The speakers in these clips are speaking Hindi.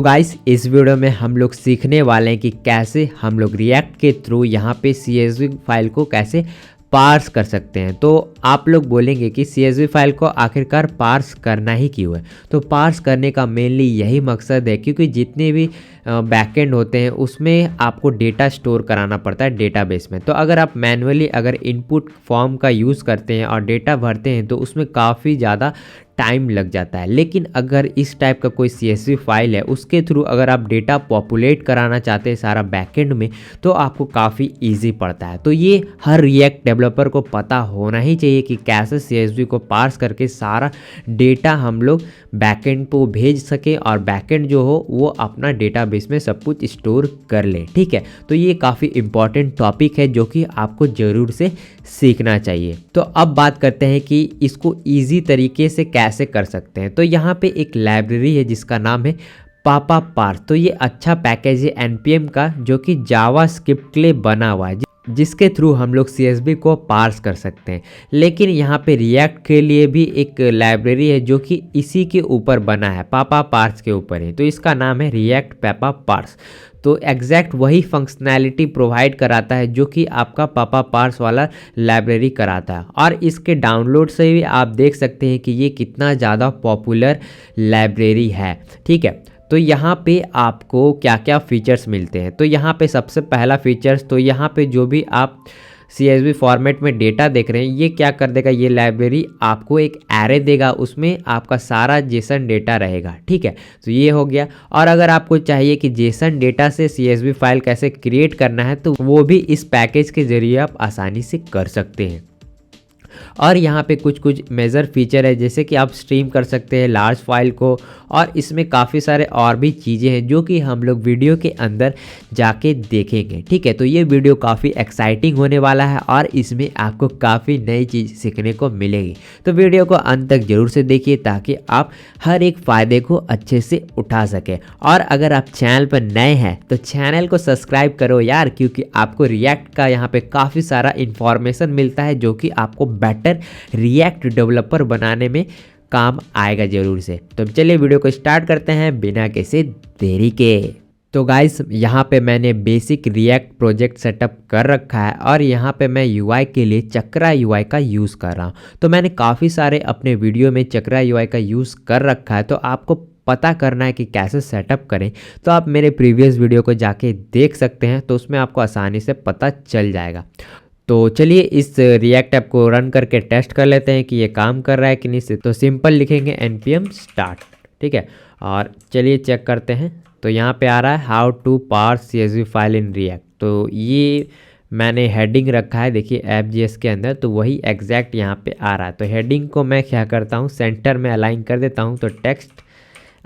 तो गाइस इस वीडियो में हम लोग सीखने वाले हैं कि कैसे हम लोग रिएक्ट के थ्रू यहाँ पे CSV फाइल को कैसे पार्स कर सकते हैं। तो आप लोग बोलेंगे कि CSV फाइल को आखिरकार पार्स करना ही क्यों है। तो पार्स करने का मेनली यही मकसद है क्योंकि जितने भी बैकएंड होते हैं उसमें आपको डेटा स्टोर कराना पड़ता है डेटाबेस में। तो अगर आप मैन्युअली अगर इनपुट फॉर्म का यूज़ करते हैं और डेटा भरते हैं तो उसमें काफ़ी ज़्यादा टाइम लग जाता है। लेकिन अगर इस टाइप का कोई CSV फाइल है उसके थ्रू अगर आप डेटा पॉपुलेट कराना चाहते हैं सारा बैकएंड में तो आपको काफ़ी इजी पड़ता है। तो ये हर रिएक्ट डेवलपर को पता होना ही चाहिए कि कैसे CSV को पार्स करके सारा डेटा हम लोग बैकएंड को भेज सकें और बैकएंड जो हो वो अपना डेटाबेस में सब कुछ स्टोर कर ले। ठीक है, तो ये काफ़ी इंपॉर्टेंट टॉपिक है जो कि आपको ज़रूर से सीखना चाहिए। तो अब बात करते हैं कि इसको ईजी तरीके से कैसे कर सकते हैं। तो यहाँ पे एक लाइब्रेरी है जिसका नाम है पापा पार्स। तो ये अच्छा पैकेज है NPM का जो कि जावास्क्रिप्ट के लिए बना हुआ है जिसके थ्रू हम लोग CSV को पार्स कर सकते हैं। लेकिन यहाँ पे रिएक्ट के लिए भी एक लाइब्रेरी है जो कि इसी के ऊपर बना है, पापा पार्स के ऊपर है। तो इसका नाम है रिएक्ट पापा पार्स। तो एग्जैक्ट वही फंक्शनैलिटी प्रोवाइड कराता है जो कि आपका पापा पार्स वाला लाइब्रेरी कराता है। और इसके डाउनलोड से भी आप देख सकते हैं कि ये कितना ज़्यादा पॉपुलर लाइब्रेरी है। ठीक है, तो यहाँ पे आपको क्या क्या फ़ीचर्स मिलते हैं। तो यहाँ पे सबसे पहला फ़ीचर्स, तो यहाँ पे जो भी आप CSV फॉर्मेट में डेटा देख रहे हैं ये क्या कर देगा, ये लाइब्रेरी आपको एक एरे देगा, उसमें आपका सारा जेसन डेटा रहेगा। ठीक है, तो ये हो गया। और अगर आपको चाहिए कि जेसन डेटा से CSV फाइल कैसे क्रिएट करना है तो वो भी इस पैकेज के ज़रिए आप आसानी से कर सकते हैं। और यहाँ पे कुछ कुछ मेजर फीचर है जैसे कि आप स्ट्रीम कर सकते हैं लार्ज फाइल को, और इसमें काफ़ी सारे और भी चीज़ें हैं जो कि हम लोग वीडियो के अंदर जाके देखेंगे। ठीक है, तो ये वीडियो काफ़ी एक्साइटिंग होने वाला है और इसमें आपको काफ़ी नई चीज़ सीखने को मिलेगी। तो वीडियो को अंत तक ज़रूर से देखिए ताकि आप हर एक फ़ायदे को अच्छे से उठा सकें। और अगर आप चैनल पर नए हैं तो चैनल को सब्सक्राइब करो यार, क्योंकि आपको रिएक्ट का यहाँ पे काफ़ी सारा इन्फॉर्मेशन मिलता है जो कि आपको बेटर रिएक्ट डेवलपर बनाने में काम आएगा ज़रूर से। तो चलिए वीडियो को स्टार्ट करते हैं बिना किसी देरी के। तो गाइस यहाँ पे मैंने बेसिक रिएक्ट प्रोजेक्ट सेटअप कर रखा है और यहाँ पे मैं UI के लिए चक्रा UI का यूज़ कर रहा हूँ। तो मैंने काफ़ी सारे अपने वीडियो में चक्रा UI का यूज़ कर रखा है। तो आपको पता करना है कि कैसे सेटअप करें तो आप मेरे प्रीवियस वीडियो को जाके देख सकते हैं, तो उसमें आपको आसानी से पता चल जाएगा। तो चलिए इस रिएक्ट ऐप को रन करके टेस्ट कर लेते हैं कि ये काम कर रहा है कि नहीं। तो सिंपल लिखेंगे npm स्टार्ट। ठीक है, और चलिए चेक करते हैं। तो यहाँ पे आ रहा है how to parse CSV file in React. तो ये मैंने हेडिंग रखा है, देखिए App.js के अंदर, तो वही एग्जैक्ट यहाँ पे आ रहा है। तो हेडिंग को मैं क्या करता हूँ, सेंटर में अलाइन कर देता हूँ। तो टेक्स्ट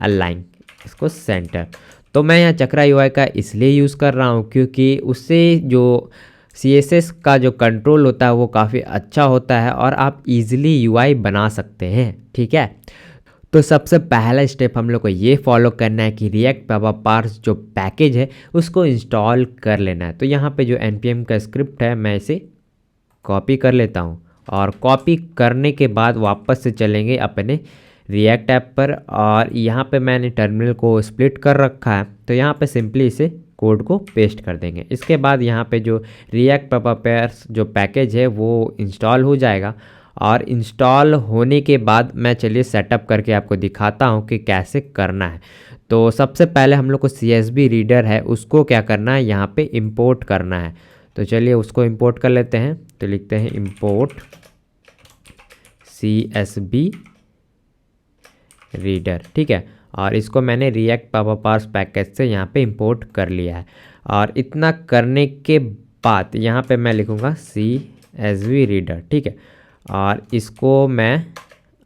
अलाइन, इसको सेंटर। तो मैं यहाँ चक्रा UI का इसलिए यूज़ कर रहा हूँ क्योंकि उससे जो CSS का जो कंट्रोल होता है वो काफ़ी अच्छा होता है और आप इजीली UI बना सकते हैं। ठीक है, तो सबसे पहला स्टेप हम लोग को ये फॉलो करना है कि रिएक्ट पापा पार्स जो पैकेज है उसको इंस्टॉल कर लेना है। तो यहाँ पे जो NPM का स्क्रिप्ट है मैं इसे कॉपी कर लेता हूँ, और कॉपी करने के बाद वापस से चलेंगे अपने रिएक्ट ऐप पर, और यहाँ पे मैंने टर्मिनल को स्प्लिट कर रखा है। तो यहाँ पे सिंपली इसे कोड को पेस्ट कर देंगे। इसके बाद यहाँ पे जो रिएक्ट पापा पार्स जो पैकेज है वो इंस्टॉल हो जाएगा, और इंस्टॉल होने के बाद मैं चलिए सेटअप करके आपको दिखाता हूँ कि कैसे करना है। तो सबसे पहले हम लोग को CSV रीडर है उसको क्या करना है, यहाँ पे इंपोर्ट करना है। तो चलिए उसको इंपोर्ट कर लेते हैं। तो लिखते हैं इंपोर्ट CSV रीडर। ठीक है, और इसको मैंने रिएक्ट पापा पार्स पैकेज से यहाँ पे इंपोर्ट कर लिया है। और इतना करने के बाद यहाँ पे मैं लिखूँगा CSV रीडर। ठीक है, और इसको मैं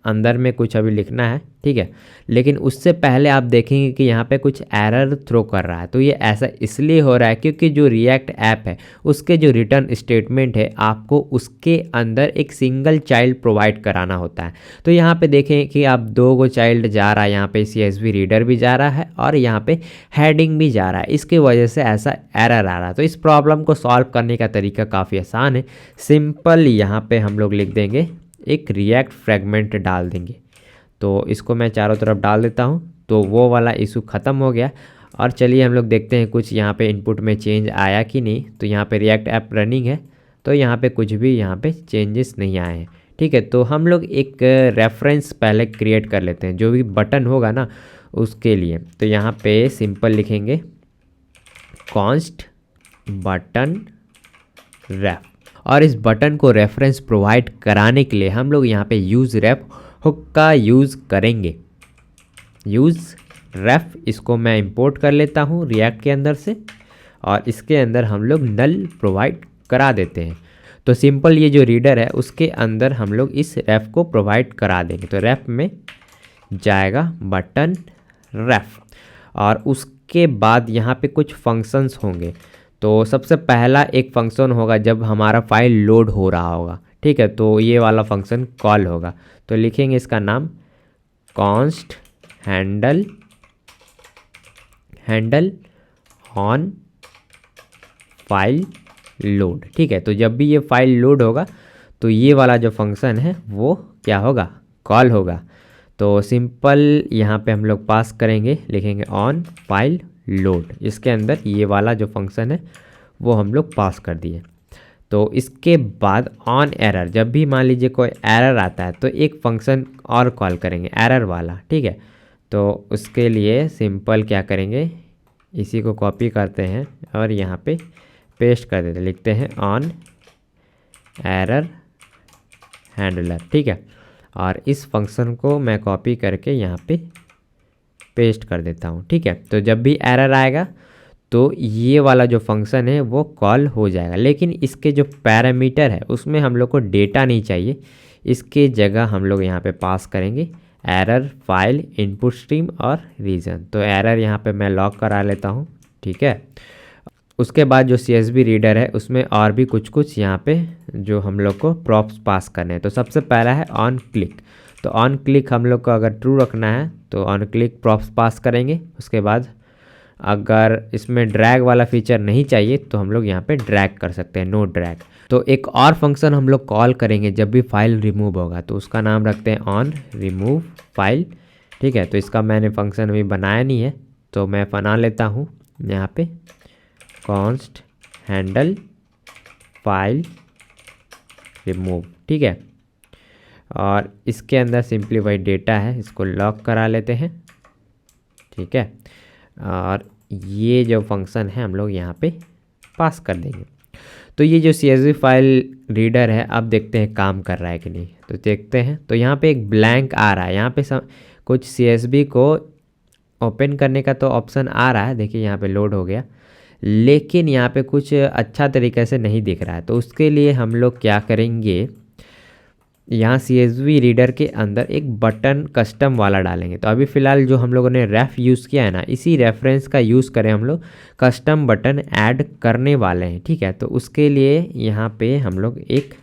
अंदर में कुछ अभी लिखना है। ठीक है, लेकिन उससे पहले आप देखेंगे कि यहाँ पे कुछ एरर थ्रो कर रहा है। तो ये ऐसा इसलिए हो रहा है क्योंकि जो रिएक्ट ऐप है उसके जो रिटर्न स्टेटमेंट है आपको उसके अंदर एक सिंगल चाइल्ड प्रोवाइड कराना होता है। तो यहाँ पे देखें कि आप 2 चाइल्ड जा रहा है, यहाँ पे CSV रीडर भी जा रहा है और यहाँ पे हेडिंग भी जा रहा है, इसकी वजह से ऐसा एरर आ रहा है। तो इस प्रॉब्लम को सॉल्व करने का तरीका काफ़ी आसान है। सिंपल यहाँ पे हम लोग लिख देंगे एक रिएक्ट फ्रेगमेंट डाल देंगे। तो इसको मैं चारों तरफ डाल देता हूँ। तो वो वाला इशू ख़त्म हो गया। और चलिए हम लोग देखते हैं कुछ यहाँ पे इनपुट में चेंज आया कि नहीं। तो यहाँ पे रिएक्ट ऐप रनिंग है, तो यहाँ पे कुछ भी यहाँ पे चेंजेस नहीं आए हैं। ठीक है, तो हम लोग एक रेफरेंस पहले क्रिएट कर लेते हैं जो भी बटन होगा ना उसके लिए। तो यहाँ पे सिंपल लिखेंगे कॉन्स्ट बटन रेफ, और इस बटन को रेफरेंस प्रोवाइड कराने के लिए हम लोग यहाँ पे यूज़ रेफ हुक का यूज़ करेंगे। यूज़ रेफ, इसको मैं इंपोर्ट कर लेता हूँ रिएक्ट के अंदर से, और इसके अंदर हम लोग नल प्रोवाइड करा देते हैं। तो सिंपल ये जो रीडर है उसके अंदर हम लोग इस रेफ को प्रोवाइड करा देंगे। तो रेफ में जाएगा बटन रेफ, और उसके बाद यहाँ पे कुछ फंक्शंस होंगे। तो सबसे पहला एक फंक्शन होगा जब हमारा फाइल लोड हो रहा होगा। ठीक है, तो ये वाला फंक्शन कॉल होगा। तो लिखेंगे इसका नाम const handle on file load. ठीक है, तो जब भी ये फाइल लोड होगा तो ये वाला जो फंक्शन है वो क्या होगा, कॉल होगा। तो सिंपल यहाँ पे हम लोग पास करेंगे, लिखेंगे ऑन फाइल लोड, इसके अंदर ये वाला जो फंक्शन है वो हम लोग पास कर दिए। तो इसके बाद ऑन एरर, जब भी मान लीजिए कोई एरर आता है तो एक फंक्शन और कॉल करेंगे एरर वाला। ठीक है, तो उसके लिए सिंपल क्या करेंगे, इसी को कॉपी करते हैं और यहाँ पे पेस्ट कर देते, लिखते हैं ऑन एरर हैंडलर। ठीक है, और इस फंक्शन को मैं कॉपी करके यहाँ पे पेस्ट कर देता हूँ। ठीक है, तो जब भी एरर आएगा तो ये वाला जो फंक्शन है वो कॉल हो जाएगा, लेकिन इसके जो पैरामीटर है उसमें हम लोग को डेटा नहीं चाहिए। इसके जगह हम लोग यहाँ पे पास करेंगे एरर फाइल इनपुट स्ट्रीम और रीजन। तो एरर यहाँ पे मैं लॉक करा लेता हूँ। ठीक है, उसके बाद जो CSV रीडर है उसमें और भी कुछ यहाँ पे जो हम लोग को प्रॉप्स पास करने हैं। तो सबसे पहला है ऑन क्लिक। तो ऑन क्लिक हम लोग को अगर ट्रू रखना है तो ऑन क्लिक प्रॉप्स पास करेंगे। उसके बाद अगर इसमें ड्रैग वाला फीचर नहीं चाहिए तो हम लोग यहाँ पे ड्रैग कर सकते हैं, नो ड्रैग। तो एक और फंक्शन हम लोग कॉल करेंगे जब भी फाइल रिमूव होगा, तो उसका नाम रखते हैं ऑन रिमूव फाइल। ठीक है, तो इसका मैंने फंक्शन अभी बनाया नहीं है तो मैं बना लेता हूँ यहाँ पे कॉन्स्ट हैंडल फाइल रिमूव। ठीक है, और इसके अंदर सिंपली वही डेटा है, इसको लॉक करा लेते हैं। ठीक है, और ये जो फंक्शन है हम लोग यहाँ पे पास कर देंगे। तो ये जो CSV फाइल रीडर है अब देखते हैं काम कर रहा है कि नहीं। तो देखते हैं, तो यहाँ पे एक ब्लैंक आ रहा है। यहाँ पे कुछ CSV को ओपन करने का तो ऑप्शन आ रहा है, देखिए यहाँ पे लोड हो गया, लेकिन यहाँ पे कुछ अच्छा तरीके से नहीं दिख रहा है। तो उसके लिए हम लोग क्या करेंगे, यहाँ CSV रीडर के अंदर एक बटन कस्टम वाला डालेंगे। तो अभी फ़िलहाल जो हम लोगों ने रेफ यूज़ किया है ना, इसी रेफरेंस का यूज़ करें हम लोग, कस्टम बटन ऐड करने वाले हैं। ठीक है, तो उसके लिए यहाँ पे हम लोग एक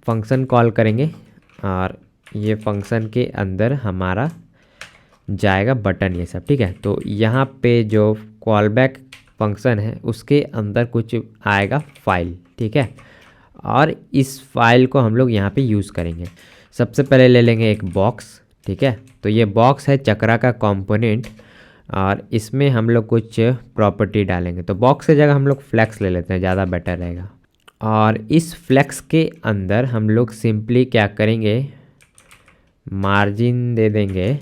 फंक्शन कॉल करेंगे और ये फंक्शन के अंदर हमारा जाएगा बटन ये सब। ठीक है, तो यहाँ पे जो कॉलबैक फंक्शन है उसके अंदर कुछ आएगा फाइल। ठीक है, और इस फाइल को हम लोग यहाँ पे यूज़ करेंगे। सबसे पहले ले लेंगे एक बॉक्स। ठीक है, तो ये बॉक्स है चक्रा का कंपोनेंट, और इसमें हम लोग कुछ प्रॉपर्टी डालेंगे। तो बॉक्स की जगह हम लोग फ्लेक्स ले लेते हैं, ज़्यादा बेटर रहेगा। और इस फ्लेक्स के अंदर हम लोग सिंपली क्या करेंगे, मार्जिन दे देंगे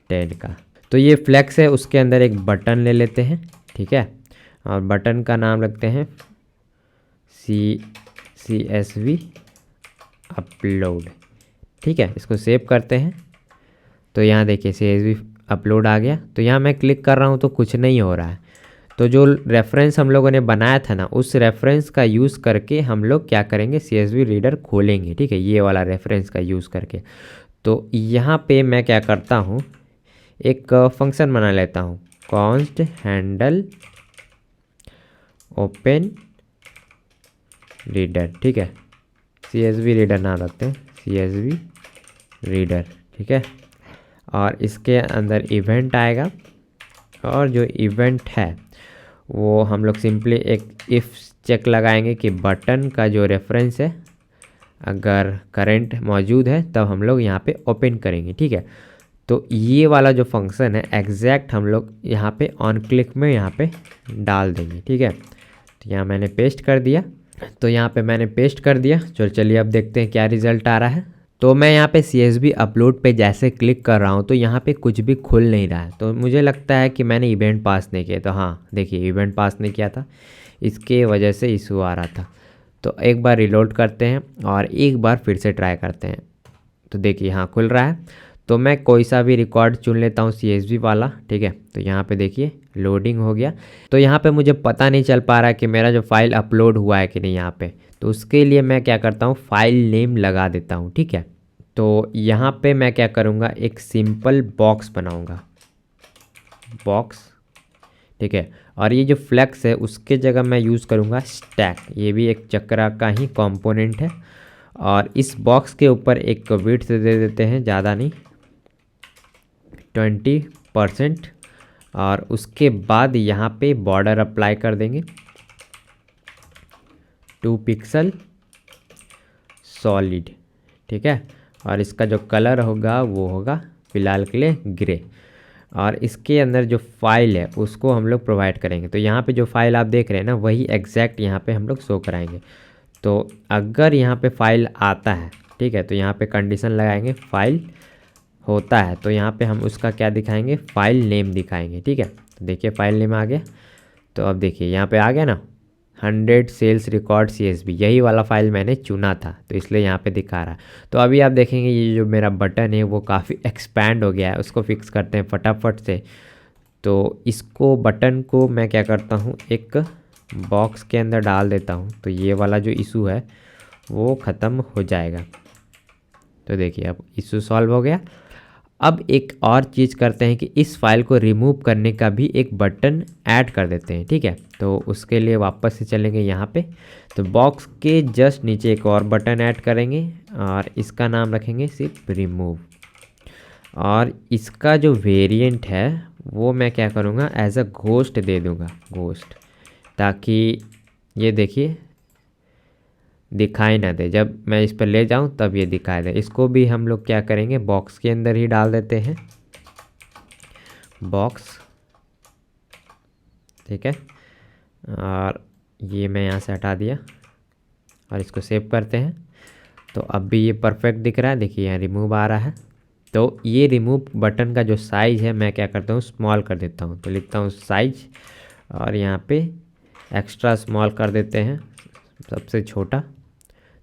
10 का। तो ये फ्लेक्स है, उसके अंदर एक बटन ले लेते हैं। ठीक है, और बटन का नाम रखते हैं CSV अपलोड। ठीक है, इसको सेव करते हैं। तो यहाँ देखिए CSV अपलोड आ गया। तो यहाँ मैं क्लिक कर रहा हूँ तो कुछ नहीं हो रहा है। तो जो रेफरेंस हम लोगों ने बनाया था ना, उस रेफरेंस का यूज़ करके हम लोग क्या करेंगे, CSV रीडर खोलेंगे। ठीक है, ये वाला रेफरेंस का यूज़ करके। तो यहाँ पे मैं क्या करता हूँ, एक फंक्शन बना लेता हूँ कॉन्स्ट हैंडल ओपन रीडर। ठीक है, CSV रीडर नाम रखते हैं, CSV रीडर। ठीक है, और इसके अंदर इवेंट आएगा, और जो इवेंट है वो हम लोग सिंपली एक इफ़ चेक लगाएंगे कि बटन का जो रेफरेंस है अगर करंट मौजूद है तब हम लोग यहाँ पे ओपन करेंगे, ठीक है। तो ये वाला जो फंक्शन है एग्जैक्ट हम लोग यहाँ पे ऑन क्लिक में यहाँ पे डाल देंगे, ठीक है। तो यहाँ मैंने पेस्ट कर दिया, तो यहाँ पे मैंने पेस्ट कर दिया। चलिए अब देखते हैं क्या रिज़ल्ट आ रहा है। तो मैं यहाँ पे CSV अपलोड पे जैसे क्लिक कर रहा हूँ तो यहाँ पे कुछ भी खुल नहीं रहा है। तो मुझे लगता है कि मैंने इवेंट पास नहीं किया। तो हाँ देखिए, इवेंट पास नहीं किया था, इसके वजह से इशू आ रहा था। तो एक बार रिलोड करते हैं और एक बार फिर से ट्राई करते हैं। तो देखिए यहाँ खुल रहा है। तो मैं कोई सा भी रिकॉर्ड चुन लेता हूँ CSV वाला, ठीक है। तो यहाँ पे देखिए लोडिंग हो गया। तो यहाँ पे मुझे पता नहीं चल पा रहा है कि मेरा जो फाइल अपलोड हुआ है कि नहीं यहाँ पे। तो उसके लिए मैं क्या करता हूँ, फाइल नेम लगा देता हूँ, ठीक है। तो यहाँ पे मैं क्या करूँगा, एक सिंपल बॉक्स बनाऊँगा, बॉक्स, ठीक है। और ये जो फ्लेक्स है उसके जगह मैं यूज़ करूँगा स्टैक। ये भी एक चक्रा का ही कंपोनेंट है। और इस बॉक्स के ऊपर एक विड्थ दे देते हैं, ज़्यादा नहीं, 20%। और उसके बाद यहाँ पे बॉर्डर अप्लाई कर देंगे 2 पिक्सल सॉलिड, ठीक है। और इसका जो कलर होगा वो होगा फ़िलहाल के लिए ग्रे। और इसके अंदर जो फाइल है उसको हम लोग प्रोवाइड करेंगे। तो यहाँ पे जो फाइल आप देख रहे हैं ना, वही एग्जैक्ट यहाँ पे हम लोग शो कराएंगे। तो अगर यहाँ पे फाइल आता है, ठीक है, तो यहाँ पे कंडीशन लगाएंगे फाइल होता है। तो यहाँ पे हम उसका क्या दिखाएंगे, फाइल नेम दिखाएंगे, ठीक है। तो देखिए फाइल नेम आ गया। तो अब देखिए यहाँ पे आ गया ना, 100 सेल्स रिकॉर्ड CSV, यही वाला फाइल मैंने चुना था, तो इसलिए यहाँ पे दिखा रहा है। तो अभी आप देखेंगे ये जो मेरा बटन है वो काफ़ी एक्सपैंड हो गया है। उसको फिक्स करते हैं फटाफट से। तो इसको बटन को मैं क्या करता हूँ, एक बॉक्स के अंदर डाल देता हूँ। तो ये वाला जो इशू है वो ख़त्म हो जाएगा। तो देखिए अब इशू सॉल्व हो गया। अब एक और चीज़ करते हैं कि इस फाइल को रिमूव करने का भी एक बटन ऐड कर देते हैं, ठीक है। तो उसके लिए वापस से चलेंगे यहाँ पे। तो बॉक्स के जस्ट नीचे एक और बटन ऐड करेंगे और इसका नाम रखेंगे सिर्फ रिमूव। और इसका जो वेरिएंट है वो मैं क्या करूँगा, एज अ घोस्ट दे दूँगा, घोस्ट, ताकि ये देखिए दिखाई ना दे। जब मैं इस पर ले जाऊं तब ये दिखाई दे। इसको भी हम लोग क्या करेंगे, बॉक्स के अंदर ही डाल देते हैं, बॉक्स, ठीक है। और ये मैं यहाँ से हटा दिया और इसको सेव करते हैं। तो अब भी ये परफेक्ट दिख रहा है। देखिए यहाँ रिमूव आ रहा है। तो ये रिमूव बटन का जो साइज़ है मैं क्या करता हूँ, स्मॉल कर देता हूँ। तो लिखता हूँ साइज और यहाँ पे एक्स्ट्रा स्मॉल कर देते हैं, सबसे छोटा।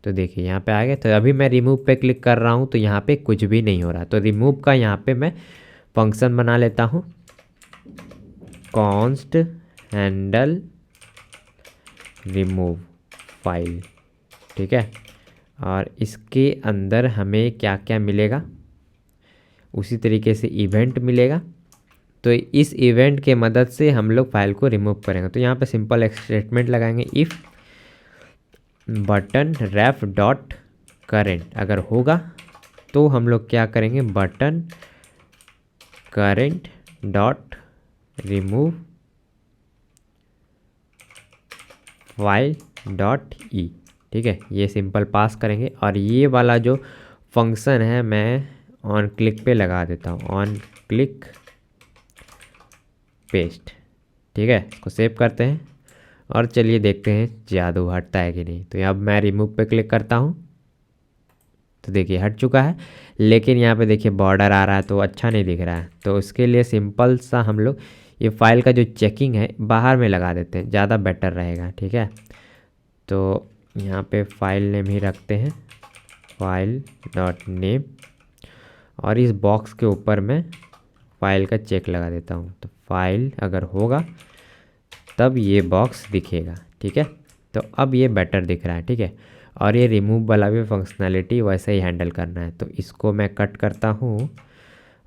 तो देखिए यहाँ पे आ गया। तो अभी मैं रिमूव पे क्लिक कर रहा हूँ तो यहाँ पे कुछ भी नहीं हो रहा। तो रिमूव का यहाँ पे मैं फंक्शन बना लेता हूँ, कॉन्स्ट हैंडल रिमूव फाइल, ठीक है। और इसके अंदर हमें क्या क्या मिलेगा, उसी तरीके से इवेंट मिलेगा। तो इस इवेंट के मदद से हम लोग फाइल को रिमूव करेंगे। तो यहाँ पे सिंपल एक स्टेटमेंट लगाएंगे, if button ref dot current अगर होगा तो हम लोग क्या करेंगे, button current dot remove file dot E, ठीक है। ये सिंपल पास करेंगे। और ये वाला जो फंक्शन है मैं ऑन क्लिक पे लगा देता हूँ, ऑन क्लिक पेस्ट, ठीक है। इसको सेव करते हैं और चलिए देखते हैं जादू हटता है कि नहीं। तो अब मैं रिमूव पे क्लिक करता हूँ तो देखिए हट चुका है। लेकिन यहाँ पे देखिए बॉर्डर आ रहा है तो अच्छा नहीं दिख रहा है। तो उसके लिए सिंपल सा हम लोग ये फाइल का जो चेकिंग है बाहर में लगा देते हैं, ज़्यादा बेटर रहेगा, ठीक है। तो यहाँ पे फाइल नेम ही रखते हैं, फाइल डॉट नेम। और इस बॉक्स के ऊपर मैं फाइल का चेक लगा देता हूँ। तो फाइल अगर होगा तब ये बॉक्स दिखेगा, ठीक है। तो अब ये बेटर दिख रहा है, ठीक है। और ये रिमूव वाला भी फंक्शनैलिटी वैसे ही हैंडल करना है। तो इसको मैं कट करता हूँ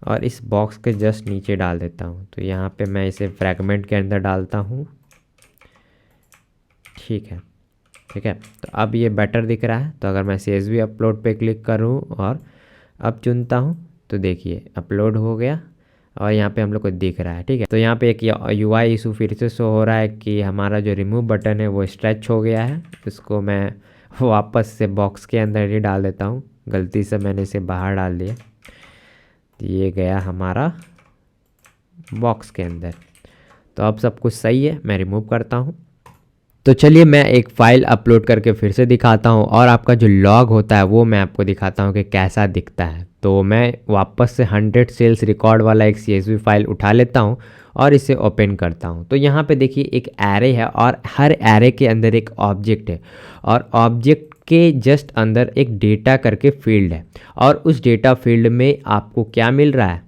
और इस बॉक्स के जस्ट नीचे डाल देता हूँ। तो यहाँ पे मैं इसे फ्रैगमेंट के अंदर डालता हूँ, ठीक है, ठीक है। तो अब ये बेटर दिख रहा है। तो अगर मैं CSV अपलोड पे क्लिक करूँ और अब चुनता हूँ तो देखिए अपलोड हो गया और यहाँ पे हम लोग को दिख रहा है, ठीक है। तो यहाँ पे एक UI इशू फिर से शो हो रहा है कि हमारा जो रिमूव बटन है वो स्ट्रेच हो गया है। इसको मैं वापस से बॉक्स के अंदर ही डाल देता हूँ, गलती से मैंने इसे बाहर डाल दिया। तो ये गया हमारा बॉक्स के अंदर। तो अब सब कुछ सही है, मैं रिमूव करता हूँ। तो चलिए मैं एक फ़ाइल अपलोड करके फिर से दिखाता हूँ और आपका जो लॉग होता है वो मैं आपको दिखाता हूँ कि कैसा दिखता है। तो मैं वापस से 100 सेल्स रिकॉर्ड वाला एक CSV फाइल उठा लेता हूँ और इसे ओपन करता हूँ। तो यहाँ पे देखिए एक एरे है और हर एरे के अंदर एक ऑब्जेक्ट है और ऑब्जेक्ट के जस्ट अंदर एक डेटा करके फील्ड है और उस डेटा फील्ड में आपको क्या मिल रहा है,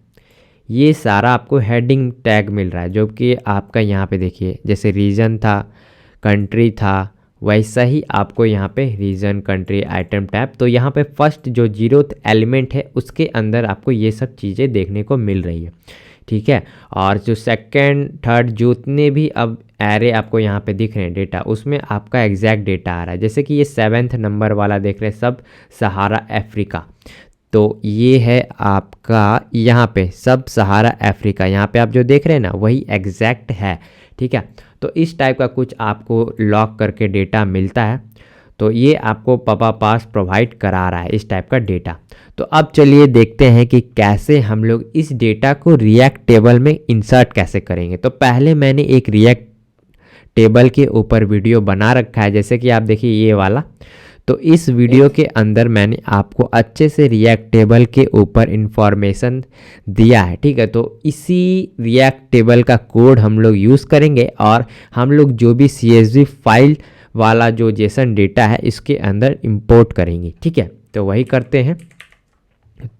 ये सारा आपको हेडिंग टैग मिल रहा है, जो कि आपका यहाँ पे देखिए जैसे रीजन था, कंट्री था, वैसा ही आपको यहाँ पे रीजन, कंट्री, आइटम टैब। तो यहाँ पे फर्स्ट जो 0th एलिमेंट है उसके अंदर आपको ये सब चीज़ें देखने को मिल रही है, ठीक है। और जो सेकंड, थर्ड जितने भी अब एरे आपको यहाँ पे दिख रहे हैं डेटा, उसमें आपका एग्जैक्ट डेटा आ रहा है। जैसे कि ये 7th नंबर वाला देख रहे हैं, सब सहारा अफ्रीका। तो ये है आपका यहाँ पे सब सहारा अफ्रीका, यहाँ पे आप जो देख रहे हैं ना वही एग्जैक्ट है, ठीक है। तो इस टाइप का कुछ आपको लॉक करके डेटा मिलता है। तो ये आपको पापा पास प्रोवाइड करा रहा है इस टाइप का डेटा। तो अब चलिए देखते हैं कि कैसे हम लोग इस डेटा को रिएक्ट टेबल में इंसर्ट कैसे करेंगे। तो पहले मैंने एक रिएक्ट टेबल के ऊपर वीडियो बना रखा है, जैसे कि आप देखिए ये वाला। तो इस वीडियो के अंदर मैंने आपको अच्छे से रिएक्ट टेबल के ऊपर इंफॉर्मेशन दिया है, ठीक है। तो इसी रिएक्ट टेबल का कोड हम लोग यूज़ करेंगे और हम लोग जो भी CSV फाइल वाला जो जेसन डेटा है इसके अंदर इंपोर्ट करेंगे, ठीक है। तो वही करते हैं।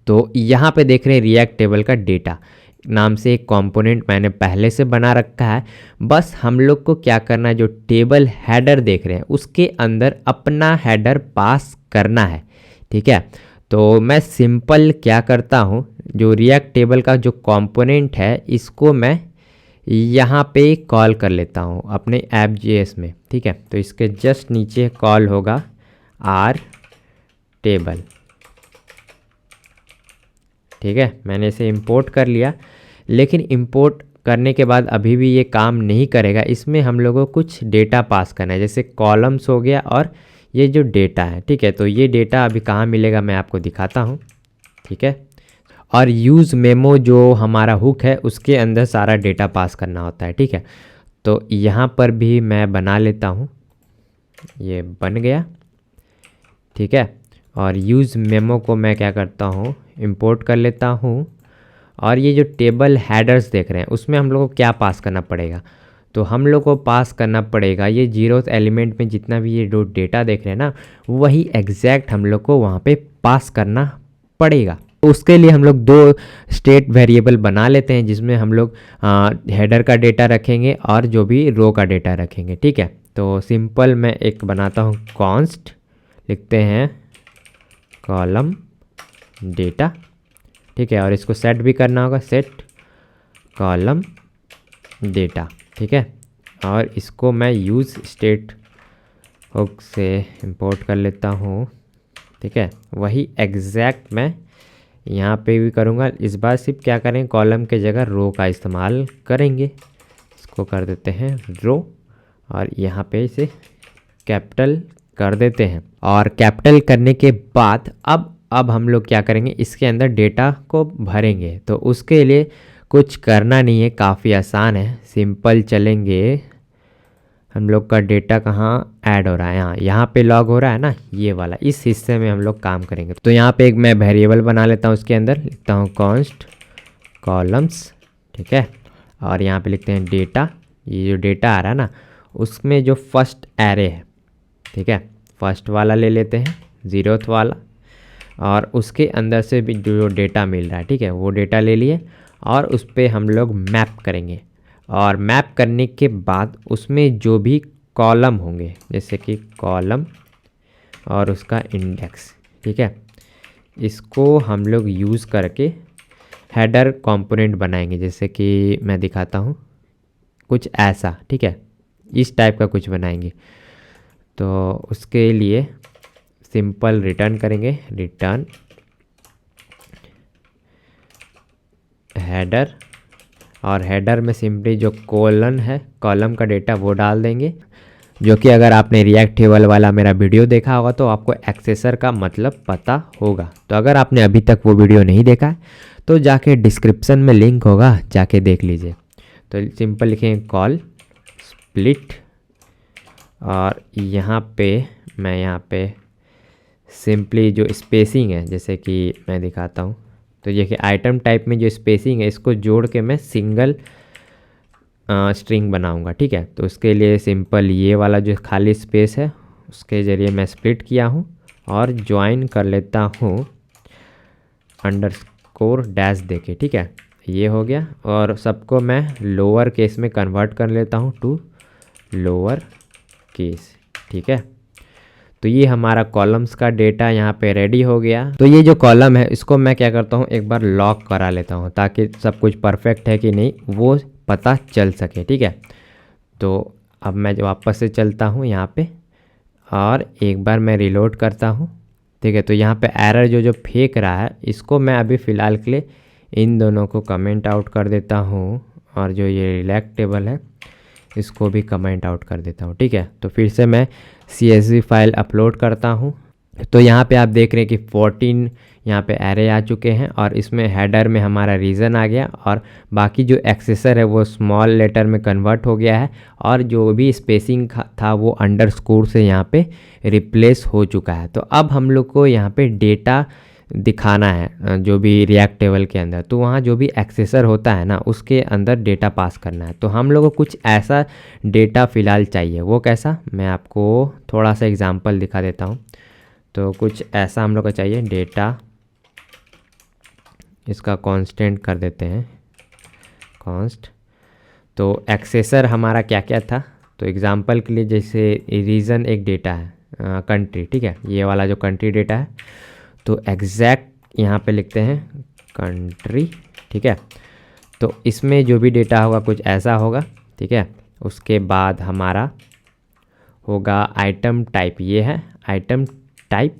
तो यहाँ पे देख रहे हैं रिएक्ट टेबल का डेटा नाम से एक कंपोनेंट मैंने पहले से बना रखा है। बस हम लोग को क्या करना है, जो टेबल हेडर देख रहे हैं उसके अंदर अपना हेडर पास करना है, ठीक है। तो मैं सिंपल क्या करता हूँ, जो रिएक्ट टेबल का जो कंपोनेंट है इसको मैं यहाँ पे कॉल कर लेता हूँ अपने app.js में, ठीक है। तो इसके जस्ट नीचे कॉल होगा आर टेबल, ठीक है। मैंने इसे इंपोर्ट कर लिया, लेकिन इंपोर्ट करने के बाद अभी भी ये काम नहीं करेगा। इसमें हम लोगों को कुछ डेटा पास करना है, जैसे कॉलम्स हो गया और ये जो डेटा है, ठीक है। तो ये डेटा अभी कहाँ मिलेगा मैं आपको दिखाता हूँ, ठीक है। और यूज़ मेमो जो हमारा हुक है उसके अंदर सारा डेटा पास करना होता है, ठीक है। तो यहाँ पर भी मैं बना लेता हूँ, ये बन गया, ठीक है। और यूज़ मेमो को मैं क्या करता हूँ, इंपोर्ट कर लेता हूँ। और ये जो टेबल हेडर्स देख रहे हैं उसमें हम लोग को क्या पास करना पड़ेगा, तो हम लोग को पास करना पड़ेगा ये 0th एलिमेंट में जितना भी ये जो डेटा देख रहे हैं ना वही एग्जैक्ट हम लोग को वहाँ पे पास करना पड़ेगा। तो उसके लिए हम लोग 2 स्टेट वेरिएबल बना लेते हैं, जिसमें हम लोग हेडर का डेटा रखेंगे और जो भी रो का डेटा रखेंगे, ठीक है। तो सिंपल मैं एक बनाता हूँ, कॉन्स्ट लिखते हैं कॉलम डेटा, ठीक है। और इसको सेट भी करना होगा, सेट कॉलम डेटा, ठीक है। और इसको मैं यूज़ स्टेट हुक से इंपोर्ट कर लेता हूँ, ठीक है। वही एग्जैक्ट मैं यहाँ पे भी करूँगा। इस बार सिर्फ क्या करें, कॉलम के जगह रो का इस्तेमाल करेंगे। इसको कर देते हैं रो और यहाँ पे इसे कैपिटल कर देते हैं। और कैपिटल करने के बाद अब हम लोग क्या करेंगे, इसके अंदर डेटा को भरेंगे। तो उसके लिए कुछ करना नहीं है, काफ़ी आसान है, सिंपल चलेंगे। हम लोग का डेटा कहाँ ऐड हो रहा है, यहाँ पे लॉग हो रहा है ना, ये वाला, इस हिस्से में हम लोग काम करेंगे। तो यहाँ पे एक मैं वेरिएबल बना लेता हूँ, उसके अंदर लिखता हूँ कॉन्स्ट कॉलम्स, ठीक है। और यहाँ पे लिखते हैं डेटा, ये जो डेटा आ रहा है ना उसमें जो फर्स्ट एरे है, ठीक है, फर्स्ट वाला ले लेते हैं, 0th वाला। और उसके अंदर से भी जो डेटा मिल रहा है, ठीक है, वो डेटा ले लिए और उस पर हम लोग मैप करेंगे। और मैप करने के बाद उसमें जो भी कॉलम होंगे, जैसे कि कॉलम और उसका इंडेक्स, ठीक है, इसको हम लोग यूज़ करके हेडर कंपोनेंट बनाएंगे। जैसे कि मैं दिखाता हूँ कुछ ऐसा, ठीक है, इस टाइप का कुछ बनाएंगे। तो उसके लिए सिंपल रिटर्न करेंगे, रिटर्न हेडर, और हेडर में सिंपली जो कॉलम है, कॉलम का डेटा वो डाल देंगे। जो कि अगर आपने रिएक्ट टेबल वाला मेरा वीडियो देखा होगा तो आपको एक्सेसर का मतलब पता होगा। तो अगर आपने अभी तक वो वीडियो नहीं देखा है तो जाके डिस्क्रिप्शन में लिंक होगा, जाके देख लीजिए। तो सिंपल लिखेंगे कॉल स्प्लिट, और यहाँ पे सिंपली जो स्पेसिंग है, जैसे कि मैं दिखाता हूँ, तो ये कि आइटम टाइप में जो स्पेसिंग है इसको जोड़ के मैं सिंगल स्ट्रिंग बनाऊंगा। ठीक है, तो उसके लिए सिंपल ये वाला जो खाली स्पेस है उसके ज़रिए मैं स्प्लिट किया हूँ और ज्वाइन कर लेता हूँ अंडरस्कोर डैश देके। ठीक है, ये हो गया, और सबको मैं लोअर केस में कन्वर्ट कर लेता हूँ टू लोअर केस। ठीक है, तो ये हमारा कॉलम्स का डेटा यहाँ पे रेडी हो गया। तो ये जो कॉलम है इसको मैं क्या करता हूँ, एक बार लॉक करा लेता हूँ ताकि सब कुछ परफेक्ट है कि नहीं वो पता चल सके। ठीक है, तो अब मैं जो वापस से चलता हूँ यहाँ पे और एक बार मैं रिलोड करता हूँ। ठीक है, तो यहाँ पे एरर जो फेंक रहा है इसको मैं अभी फ़िलहाल के लिए इन दोनों को कमेंट आउट कर देता हूँ, और जो ये रिएक्ट टेबल है इसको भी कमेंट आउट कर देता हूँ। ठीक है, तो फिर से मैं CSV फाइल अपलोड करता हूँ। तो यहाँ पे आप देख रहे हैं कि 14 यहाँ पे एरे आ चुके हैं, और इसमें हेडर में हमारा रीज़न आ गया, और बाकी जो एक्सेसर है वो स्मॉल लेटर में कन्वर्ट हो गया है, और जो भी स्पेसिंग था वो अंडरस्कोर से यहाँ पे रिप्लेस हो चुका है। तो अब हम लोग को यहाँ पे डेटा दिखाना है जो भी रिएक्ट टेबल के अंदर, तो वहाँ जो भी एक्सेसर होता है ना उसके अंदर डेटा पास करना है। तो हम लोग को कुछ ऐसा डेटा फ़िलहाल चाहिए, वो कैसा मैं आपको थोड़ा सा एग्जांपल दिखा देता हूँ। तो कुछ ऐसा हम लोग को चाहिए डेटा, इसका कांस्टेंट कर देते हैं कांस्ट। तो एक्सेसर हमारा क्या क्या था, तो एग्जांपल के लिए जैसे रीजन एक डेटा है, कंट्री। ठीक है, ये वाला जो कंट्री डेटा है, तो एग्जैक्ट यहाँ पे लिखते हैं कंट्री। ठीक है, तो इसमें जो भी डेटा होगा कुछ ऐसा होगा। ठीक है, उसके बाद हमारा होगा आइटम टाइप, ये है आइटम टाइप,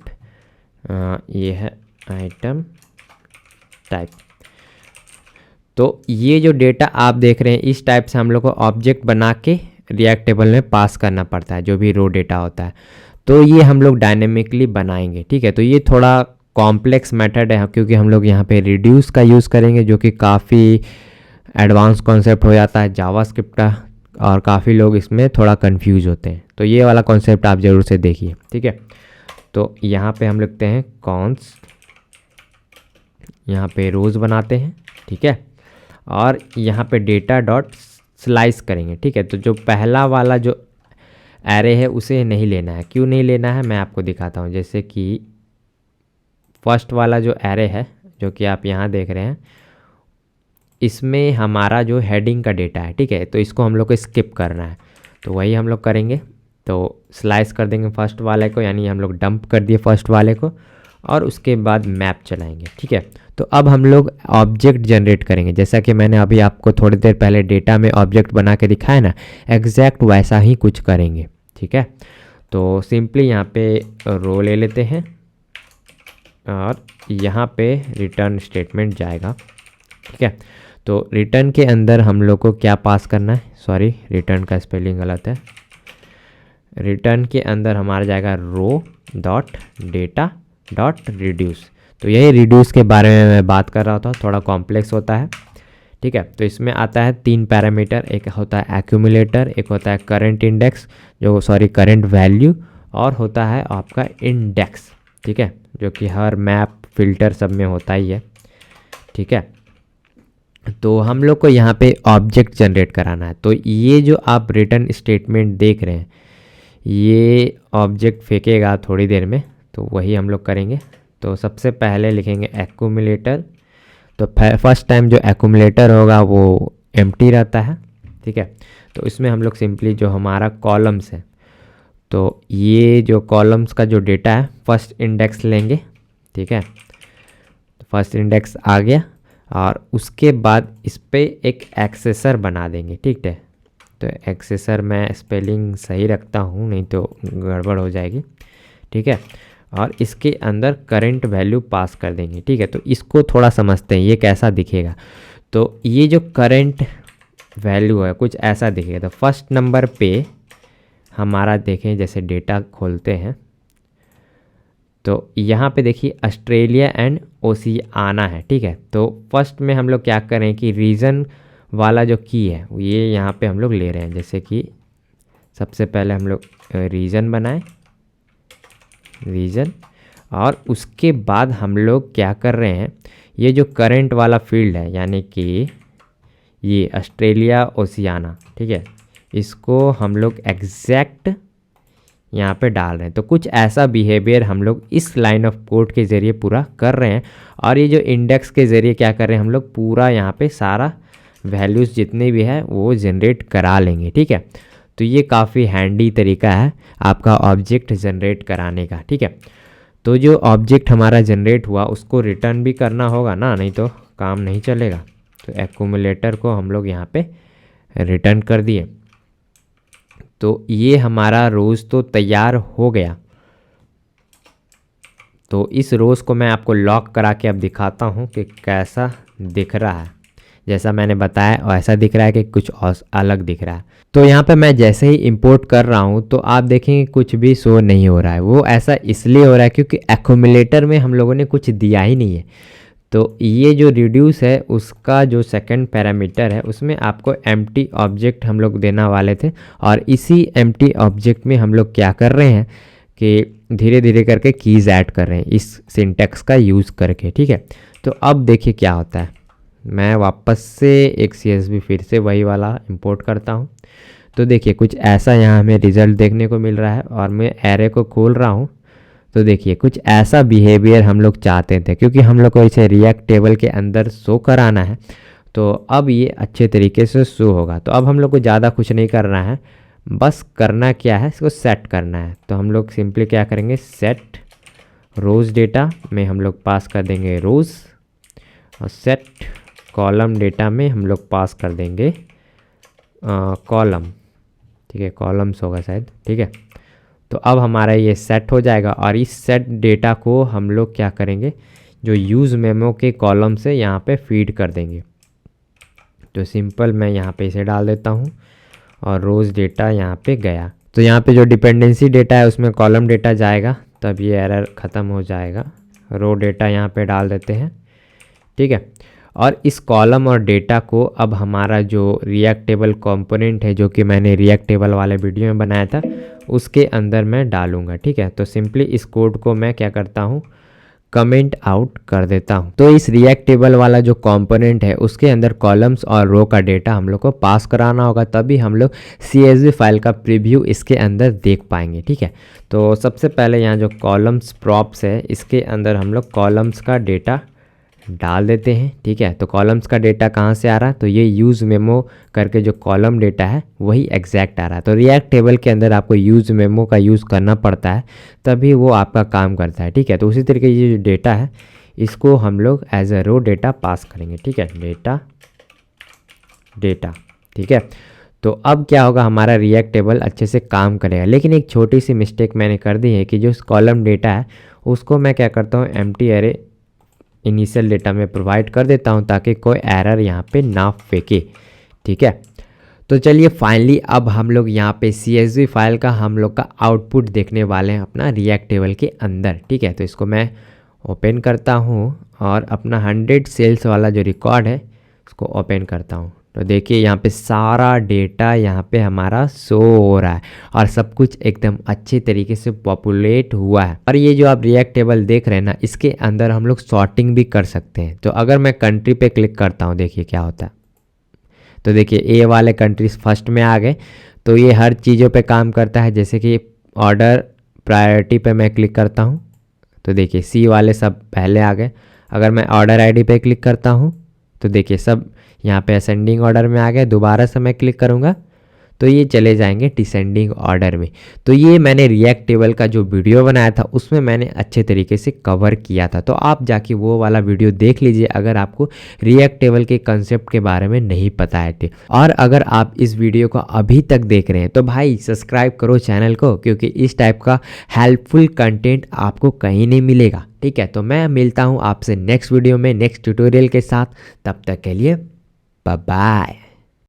ये है आइटम टाइप। तो ये जो डेटा आप देख रहे हैं इस टाइप से हम लोग को ऑब्जेक्ट बना के रिएक्ट टेबल में पास करना पड़ता है, जो भी रो डेटा होता है। तो ये हम लोग डायनेमिकली बनाएंगे। ठीक है, तो ये थोड़ा कॉम्प्लेक्स मेथड है क्योंकि हम लोग यहाँ पे रिड्यूस का यूज़ करेंगे, जो कि काफ़ी एडवांस कॉन्सेप्ट हो जाता है जावास्क्रिप्ट का, और काफ़ी लोग इसमें थोड़ा कंफ्यूज होते हैं। तो ये वाला कॉन्सेप्ट आप ज़रूर से देखिए। ठीक है, तो यहाँ पे हम लिखते हैं कॉन्स, यहाँ पे रोज़ बनाते हैं। ठीक है, और यहाँ पे डेटा डॉट स्लाइस करेंगे। ठीक है, तो जो पहला वाला जो एरे है उसे नहीं लेना है। क्यों नहीं लेना है मैं आपको दिखाता हूँ। जैसे कि फर्स्ट वाला जो एरे है जो कि आप यहाँ देख रहे हैं, इसमें हमारा जो हेडिंग का डेटा है। ठीक है, तो इसको हम लोग को स्किप करना है, तो वही हम लोग करेंगे। तो स्लाइस कर देंगे फर्स्ट वाले को, यानी हम लोग डंप कर दिए फर्स्ट वाले को, और उसके बाद मैप चलाएंगे। ठीक है, तो अब हम लोग ऑब्जेक्ट जनरेट करेंगे, जैसा कि मैंने अभी आपको थोड़ी देर पहले डेटा में ऑब्जेक्ट बना के दिखाया ना, एग्जैक्ट वैसा ही कुछ करेंगे। ठीक है, तो सिंपली यहाँ पे रो ले लेते हैं, और यहाँ पे रिटर्न स्टेटमेंट जाएगा। ठीक है, तो रिटर्न के अंदर हम लोग को क्या पास करना है, सॉरी रिटर्न का स्पेलिंग गलत है। रिटर्न के अंदर हमारा जाएगा रो डॉट डेटा डॉट रिड्यूस। तो यही रिड्यूस के बारे में मैं बात कर रहा था, थोड़ा कॉम्प्लेक्स होता है। ठीक है, तो इसमें आता है 3 पैरामीटर, एक होता है एक्यूमुलेटर, एक होता है करंट इंडेक्स करंट वैल्यू, और होता है आपका इंडेक्स। ठीक है, जो कि हर मैप फिल्टर सब में होता ही है। ठीक है, तो हम लोग को यहाँ पे ऑब्जेक्ट जनरेट कराना है। तो ये जो आप रिटर्न स्टेटमेंट देख रहे हैं ये ऑब्जेक्ट फेंकेगा थोड़ी देर में, तो वही हम लोग करेंगे। तो सबसे पहले लिखेंगे एक्यूमुलेटर। तो फर्स्ट टाइम जो एक्यूमुलेटर होगा वो एम्प्टी रहता है। ठीक है, तो इसमें हम लोग सिंपली जो हमारा कॉलम्स है, तो ये जो कॉलम्स का जो डेटा है फर्स्ट इंडेक्स लेंगे। ठीक है, तो फर्स्ट इंडेक्स आ गया, और उसके बाद इस पर एक एक्सेसर बना देंगे। ठीक है, तो एक्सेसर मैं स्पेलिंग सही रखता हूँ, नहीं तो गड़बड़ हो जाएगी। ठीक है, और इसके अंदर करंट वैल्यू पास कर देंगे। ठीक है, तो इसको थोड़ा समझते हैं ये कैसा दिखेगा। तो ये जो करंट वैल्यू है कुछ ऐसा दिखेगा। तो फर्स्ट नंबर पे हमारा देखें जैसे डेटा खोलते हैं तो यहाँ पे देखिए ऑस्ट्रेलिया एंड ओशियाना है, ठीक है। तो फर्स्ट में हम लोग क्या करें कि रीजन वाला जो की है ये यहाँ पे हम लोग ले रहे हैं। जैसे कि सबसे पहले हम लोग रीजन बनाएं, रीजन, और उसके बाद हम लोग क्या कर रहे हैं, ये जो करंट वाला फील्ड है यानी कि ये ऑस्ट्रेलिया ओशियाना, ठीक है, इसको हम लोग एग्जैक्ट यहाँ पे डाल रहे हैं। तो कुछ ऐसा बिहेवियर हम लोग इस लाइन ऑफ कोड के ज़रिए पूरा कर रहे हैं। और ये जो इंडेक्स के ज़रिए क्या कर रहे हैं, हम लोग पूरा यहाँ पे सारा वैल्यूज़ जितने भी है वो जनरेट करा लेंगे, ठीक है। तो ये काफ़ी हैंडी तरीका है आपका ऑब्जेक्ट जनरेट कराने का, ठीक है। तो जो ऑब्जेक्ट हमारा जनरेट हुआ उसको रिटर्न भी करना होगा ना, नहीं तो काम नहीं चलेगा। तो एक्यूमुलेटर को हम लोग यहाँ पे रिटर्न कर दिए। तो ये हमारा रोज़ तो तैयार हो गया। तो इस रोज़ को मैं आपको लॉक करा के अब दिखाता हूँ कि कैसा दिख रहा है। जैसा मैंने बताया वैसा दिख रहा है कि कुछ और अलग दिख रहा है। तो यहाँ पे मैं जैसे ही इंपोर्ट कर रहा हूँ तो आप देखेंगे कुछ भी शो नहीं हो रहा है। वो ऐसा इसलिए हो रहा है क्योंकि एक्यूमुलेटर में हम लोगों ने कुछ दिया ही नहीं है। तो ये जो रिड्यूस है उसका जो सेकंड पैरामीटर है उसमें आपको एम्प्टी ऑब्जेक्ट हम लोग देना वाले थे, और इसी एम्प्टी ऑब्जेक्ट में हम लोग क्या कर रहे हैं कि धीरे धीरे करके कीज़ ऐड कर रहे हैं इस सिंटैक्स का यूज़ करके, ठीक है। तो अब देखिए क्या होता है, मैं वापस से एक CSV फिर से वही वाला इंपोर्ट करता हूँ। तो देखिए कुछ ऐसा यहाँ हमें रिज़ल्ट देखने को मिल रहा है, और मैं एरे को खोल रहा हूँ तो देखिए कुछ ऐसा बिहेवियर हम लोग चाहते थे, क्योंकि हम लोग को इसे रिएक्ट टेबल के अंदर शो कराना है। तो अब ये अच्छे तरीके से शो होगा। तो अब हम लोग को ज़्यादा कुछ नहीं करना है, बस करना क्या है, इसको सेट करना है। तो हम लोग सिंपली क्या करेंगे, सेट रोज़ डेटा में हम लोग पास कर देंगे रोज़, और सेट कॉलम डेटा में हम लोग पास कर देंगे कॉलम, ठीक है, कॉलम्स होगा शायद, ठीक है। तो अब हमारा ये सेट हो जाएगा, और इस सेट डेटा को हम लोग क्या करेंगे, जो यूज़ मेमो के कॉलम से यहाँ पे फीड कर देंगे। तो सिंपल मैं यहाँ पे इसे डाल देता हूँ, और रोज़ डेटा यहाँ पे गया। तो यहाँ पे जो डिपेंडेंसी डेटा है उसमें कॉलम डेटा जाएगा, तब ये एरर ख़त्म हो जाएगा। रो डेटा यहाँ पे डाल देते हैं, ठीक है। और इस कॉलम और डेटा को अब हमारा जो रिएक्ट टेबल कंपोनेंट है, जो कि मैंने रिएक्ट टेबल वाले वीडियो में बनाया था, उसके अंदर मैं डालूंगा, ठीक है। तो सिंपली इस कोड को मैं क्या करता हूँ, कमेंट आउट कर देता हूँ। तो इस रिएक्ट टेबल वाला जो कंपोनेंट है उसके अंदर कॉलम्स और रो का डेटा हम लोग को पास कराना होगा, तभी हम लोग CSV फाइल का प्रीव्यू इसके अंदर देख पाएंगे, ठीक है। तो सबसे पहले यहाँ जो कॉलम्स प्रॉप्स है इसके अंदर हम लोग कॉलम्स का डेटा डाल देते हैं, ठीक है। तो कॉलम्स का डेटा कहाँ से आ रहा है, तो ये यूज़ मेमो करके जो कॉलम डेटा है वही एग्जैक्ट आ रहा है। तो रिएक्ट टेबल के अंदर आपको यूज़ मेमो का यूज़ करना पड़ता है, तभी वो आपका काम करता है, ठीक है। तो उसी तरीके ये जो डेटा है इसको हम लोग as a row data pass करेंगे, ठीक है, डेटा, ठीक है। तो अब क्या होगा, हमारा रिएक्ट टेबल अच्छे से काम करेगा। लेकिन एक छोटी सी मिस्टेक मैंने कर दी है कि जो कॉलम डेटा है उसको मैं क्या करता हूँ, एम्प्टी एरे इनिशियल डेटा में प्रोवाइड कर देता हूं, ताकि कोई एरर यहाँ पे ना फेंके, ठीक है। तो चलिए फाइनली अब हम लोग यहाँ पे CSV फाइल का हम लोग का आउटपुट देखने वाले हैं अपना रिएक्ट टेबल के अंदर, ठीक है। तो इसको मैं ओपन करता हूँ और अपना 100 सेल्स वाला जो रिकॉर्ड है उसको ओपन करता हूँ। तो देखिए यहाँ पे सारा डेटा यहाँ पे हमारा शो हो रहा है, और सब कुछ एकदम अच्छे तरीके से पॉपुलेट हुआ है। और ये जो आप रिएक्ट टेबल देख रहे हैं ना, इसके अंदर हम लोग सॉर्टिंग भी कर सकते हैं। तो अगर मैं कंट्री पे क्लिक करता हूँ, देखिए क्या होता है। तो देखिए ए वाले कंट्रीज फर्स्ट में आ गए। तो ये हर चीज़ों पे काम करता है, जैसे कि ऑर्डर प्रायोरिटी पे मैं क्लिक करता हूँ तो देखिए सी वाले सब पहले आ गए। अगर मैं ऑर्डर आईडी पे क्लिक करता हूँ तो देखिए सब यहाँ पे असेंडिंग ऑर्डर में आ गए। दोबारा से मैं क्लिक करूँगा तो ये चले जाएंगे डिसेंडिंग ऑर्डर में। तो ये मैंने रिएक्ट टेबल का जो वीडियो बनाया था उसमें मैंने अच्छे तरीके से कवर किया था, तो आप जाके वो वाला वीडियो देख लीजिए अगर आपको रिएक्ट टेबल के कंसेप्ट के बारे में नहीं पता है थे। और अगर आप इस वीडियो को अभी तक देख रहे हैं तो भाई सब्सक्राइब करो चैनल को, क्योंकि इस टाइप का हेल्पफुल कंटेंट आपको कहीं नहीं मिलेगा। ठीक है, तो मैं मिलता हूँ आपसे नेक्स्ट वीडियो में नेक्स्ट ट्यूटोरियल के साथ। तब तक के लिए बाय बाय।